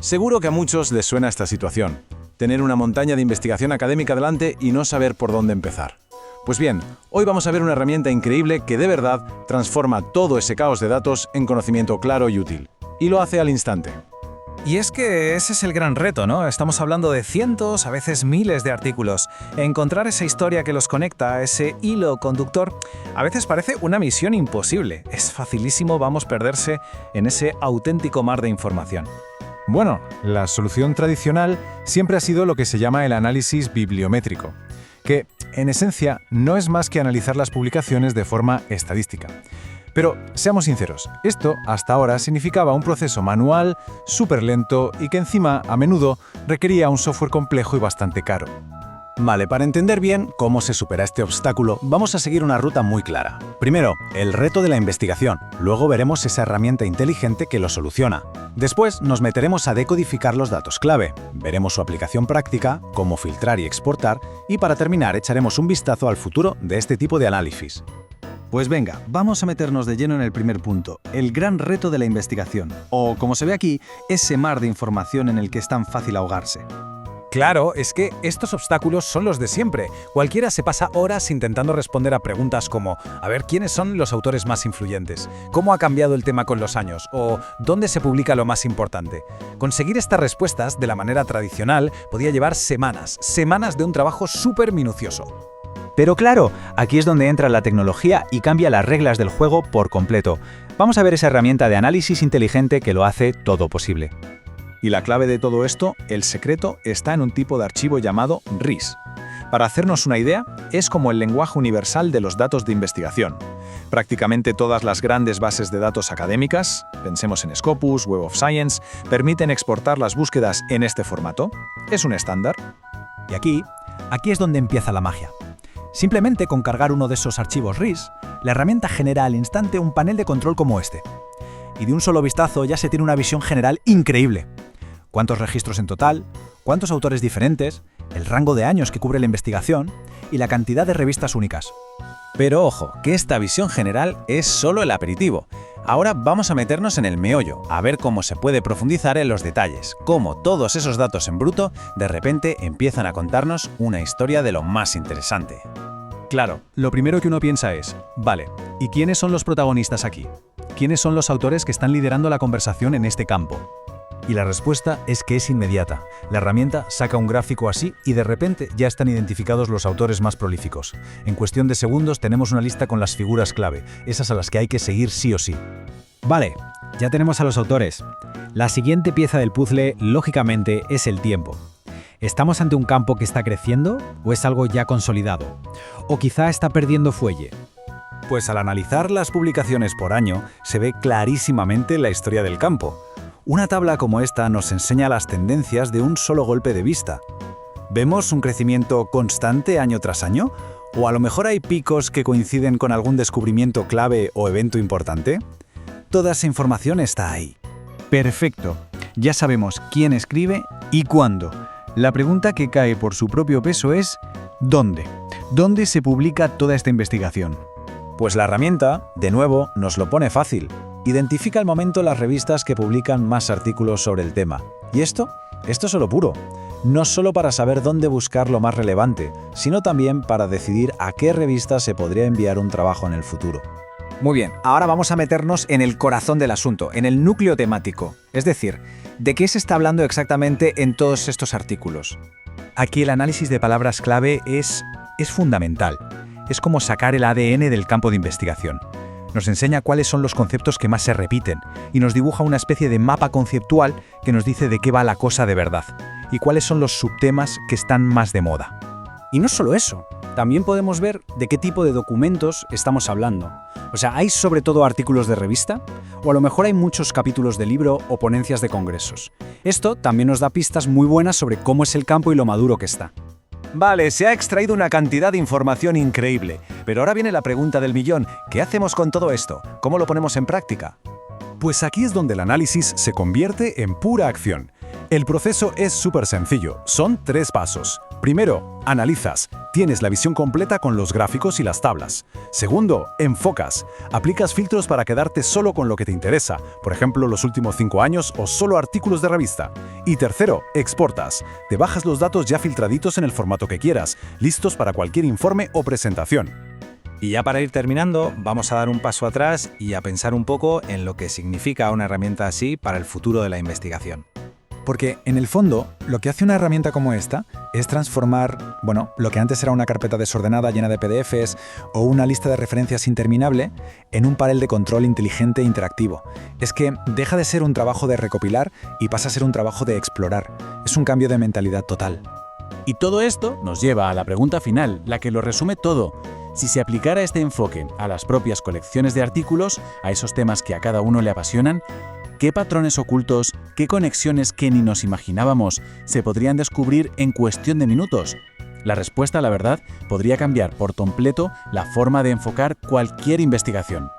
Seguro que a muchos les suena esta situación, tener una montaña de investigación académica delante y no saber por dónde empezar. Pues bien, hoy vamos a ver una herramienta increíble que de verdad transforma todo ese caos de datos en conocimiento claro y útil. Y lo hace al instante. Y es que ese es el gran reto, ¿no? Estamos hablando de cientos, a veces miles de artículos. Encontrar esa historia que los conecta, ese hilo conductor, a veces parece una misión imposible. Es facilísimo, vamos a perderse en ese auténtico mar de información. Bueno, la solución tradicional siempre ha sido lo que se llama el análisis bibliométrico, que, en esencia, no es más que analizar las publicaciones de forma estadística. Pero, seamos sinceros, esto hasta ahora significaba un proceso manual, súper lento y que encima, a menudo, requería un software complejo y bastante caro. Vale, para entender bien cómo se supera este obstáculo, vamos a seguir una ruta muy clara. Primero, el reto de la investigación. Luego veremos esa herramienta inteligente que lo soluciona. Después nos meteremos a decodificar los datos clave. Veremos su aplicación práctica, cómo filtrar y exportar, y para terminar echaremos un vistazo al futuro de este tipo de análisis. Pues venga, vamos a meternos de lleno en el primer punto, el gran reto de la investigación, o como se ve aquí, ese mar de información en el que es tan fácil ahogarse. Claro, es que estos obstáculos son los de siempre. Cualquiera se pasa horas intentando responder a preguntas como a ver quiénes son los autores más influyentes, cómo ha cambiado el tema con los años o dónde se publica lo más importante. Conseguir estas respuestas de la manera tradicional podía llevar semanas de un trabajo súper minucioso. Pero claro, aquí es donde entra la tecnología y cambia las reglas del juego por completo. Vamos a ver esa herramienta de análisis inteligente que lo hace todo posible. Y la clave de todo esto, el secreto, está en un tipo de archivo llamado RIS. Para hacernos una idea, es como el lenguaje universal de los datos de investigación. Prácticamente todas las grandes bases de datos académicas, pensemos en Scopus, Web of Science, permiten exportar las búsquedas en este formato. Es un estándar. Y aquí es donde empieza la magia. Simplemente con cargar uno de esos archivos RIS, la herramienta genera al instante un panel de control como este. Y de un solo vistazo ya se tiene una visión general increíble. ¿Cuántos registros en total? ¿Cuántos autores diferentes? El rango de años que cubre la investigación y la cantidad de revistas únicas. Pero ojo, que esta visión general es solo el aperitivo. Ahora vamos a meternos en el meollo, a ver cómo se puede profundizar en los detalles, cómo todos esos datos en bruto de repente empiezan a contarnos una historia de lo más interesante. Claro, lo primero que uno piensa es, vale, ¿y quiénes son los protagonistas aquí? ¿Quiénes son los autores que están liderando la conversación en este campo? Y la respuesta es que es inmediata. La herramienta saca un gráfico así y de repente ya están identificados los autores más prolíficos. En cuestión de segundos tenemos una lista con las figuras clave, esas a las que hay que seguir sí o sí. Vale, ya tenemos a los autores. La siguiente pieza del puzzle, lógicamente, es el tiempo. ¿Estamos ante un campo que está creciendo o es algo ya consolidado? ¿O quizá está perdiendo fuelle? Pues al analizar las publicaciones por año, se ve clarísimamente la historia del campo. Una tabla como esta nos enseña las tendencias de un solo golpe de vista. ¿Vemos un crecimiento constante año tras año? ¿O a lo mejor hay picos que coinciden con algún descubrimiento clave o evento importante? Toda esa información está ahí. Perfecto. Ya sabemos quién escribe y cuándo. La pregunta que cae por su propio peso es ¿dónde? ¿Dónde se publica toda esta investigación? Pues la herramienta, de nuevo, nos lo pone fácil. Identifica al momento las revistas que publican más artículos sobre el tema. ¿Y esto? Esto es oro puro. No solo para saber dónde buscar lo más relevante, sino también para decidir a qué revista se podría enviar un trabajo en el futuro. Muy bien, ahora vamos a meternos en el corazón del asunto, en el núcleo temático. Es decir, ¿de qué se está hablando exactamente en todos estos artículos? Aquí el análisis de palabras clave es fundamental. Es como sacar el ADN del campo de investigación. Nos enseña cuáles son los conceptos que más se repiten y nos dibuja una especie de mapa conceptual que nos dice de qué va la cosa de verdad y cuáles son los subtemas que están más de moda. Y no solo eso, también podemos ver de qué tipo de documentos estamos hablando. O sea, ¿hay sobre todo artículos de revista? O a lo mejor hay muchos capítulos de libro o ponencias de congresos. Esto también nos da pistas muy buenas sobre cómo es el campo y lo maduro que está. Vale, se ha extraído una cantidad de información increíble, pero ahora viene la pregunta del millón. ¿Qué hacemos con todo esto? ¿Cómo lo ponemos en práctica? Pues aquí es donde el análisis se convierte en pura acción. El proceso es súper sencillo, son 3 pasos. Primero, analizas. tienes la visión completa con los gráficos y las tablas. Segundo, enfocas. Aplicas filtros para quedarte solo con lo que te interesa, por ejemplo, los últimos 5 años o solo artículos de revista. Y tercero, exportas. Te bajas los datos ya filtraditos en el formato que quieras, listos para cualquier informe o presentación. Y ya para ir terminando, vamos a dar un paso atrás y a pensar un poco en lo que significa una herramienta así para el futuro de la investigación. Porque, en el fondo, lo que hace una herramienta como esta es transformar, lo que antes era una carpeta desordenada llena de PDFs o una lista de referencias interminable, en un panel de control inteligente e interactivo. Es que deja de ser un trabajo de recopilar y pasa a ser un trabajo de explorar. Es un cambio de mentalidad total. Y todo esto nos lleva a la pregunta final, la que lo resume todo. Si se aplicara este enfoque a las propias colecciones de artículos, a esos temas que a cada uno le apasionan, ¿qué patrones ocultos, qué conexiones que ni nos imaginábamos se podrían descubrir en cuestión de minutos? La respuesta, la verdad, podría cambiar por completo la forma de enfocar cualquier investigación.